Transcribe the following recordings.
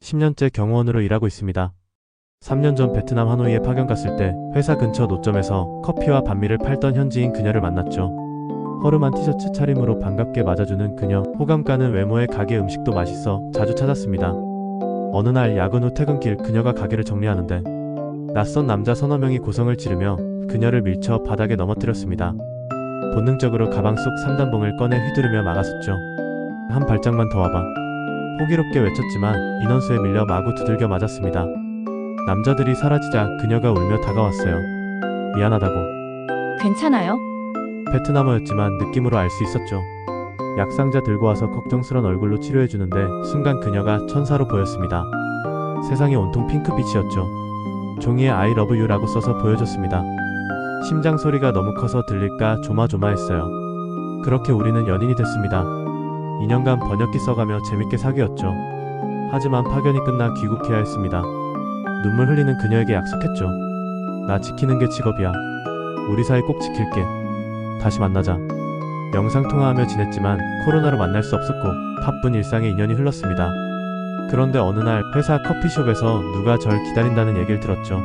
10년째 경호원으로 일하고 있습니다. 3년 전 베트남 하노이에 파견 갔을 때 회사 근처 노점에서 커피와 반미를 팔던 현지인 그녀를 만났죠. 허름한 티셔츠 차림으로 반갑게 맞아주는 그녀, 호감 가는 외모에 가게 음식도 맛있어 자주 찾았습니다. 어느 날 야근 후 퇴근길 그녀가 가게를 정리하는데 낯선 남자 서너 명이 고성을 지르며 그녀를 밀쳐 바닥에 넘어뜨렸습니다. 본능적으로 가방 속 3단봉을 꺼내 휘두르며 막아섰죠. 한 발짝만 더 와봐. 호기롭게 외쳤지만 인원수에 밀려 마구 두들겨 맞았습니다. 남자들이 사라지자 그녀가 울며 다가왔어요. 미안하다고. 괜찮아요? 베트남어였지만 느낌으로 알 수 있었죠. 약상자 들고 와서 걱정스런 얼굴로 치료해주는데 순간 그녀가 천사로 보였습니다. 세상이 온통 핑크빛이었죠. 종이에 I love you라고 써서 보여줬습니다. 심장 소리가 너무 커서 들릴까 조마조마했어요. 그렇게 우리는 연인이 됐습니다. 2년간 번역기 써가며 재밌게 사귀었죠. 하지만 파견이 끝나 귀국해야 했습니다. 눈물 흘리는 그녀에게 약속했죠. 나 지키는 게 직업이야. 우리 사이 꼭 지킬게. 다시 만나자. 영상통화하며 지냈지만 코로나로 만날 수 없었고 바쁜 일상에 인연이 흘렀습니다. 그런데 어느 날 회사 커피숍에서 누가 절 기다린다는 얘기를 들었죠.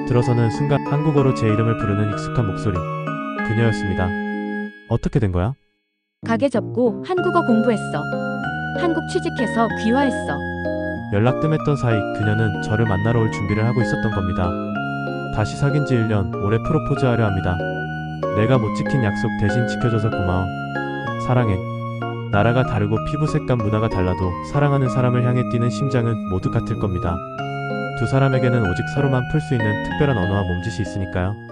들어서는 순간 한국어로 제 이름을 부르는 익숙한 목소리. 그녀였습니다. 어떻게 된 거야? 가게 접고 한국어 공부했어. 한국 취직해서 귀화했어. 연락 뜸했던 사이 그녀는 저를 만나러 올 준비를 하고 있었던 겁니다. 다시 사귄 지 1년, 올해 프로포즈하려 합니다. 내가 못 지킨 약속 대신 지켜줘서 고마워. 사랑해. 나라가 다르고 피부 색감 문화가 달라도 사랑하는 사람을 향해 뛰는 심장은 모두 같을 겁니다. 두 사람에게는 오직 서로만 풀 수 있는 특별한 언어와 몸짓이 있으니까요.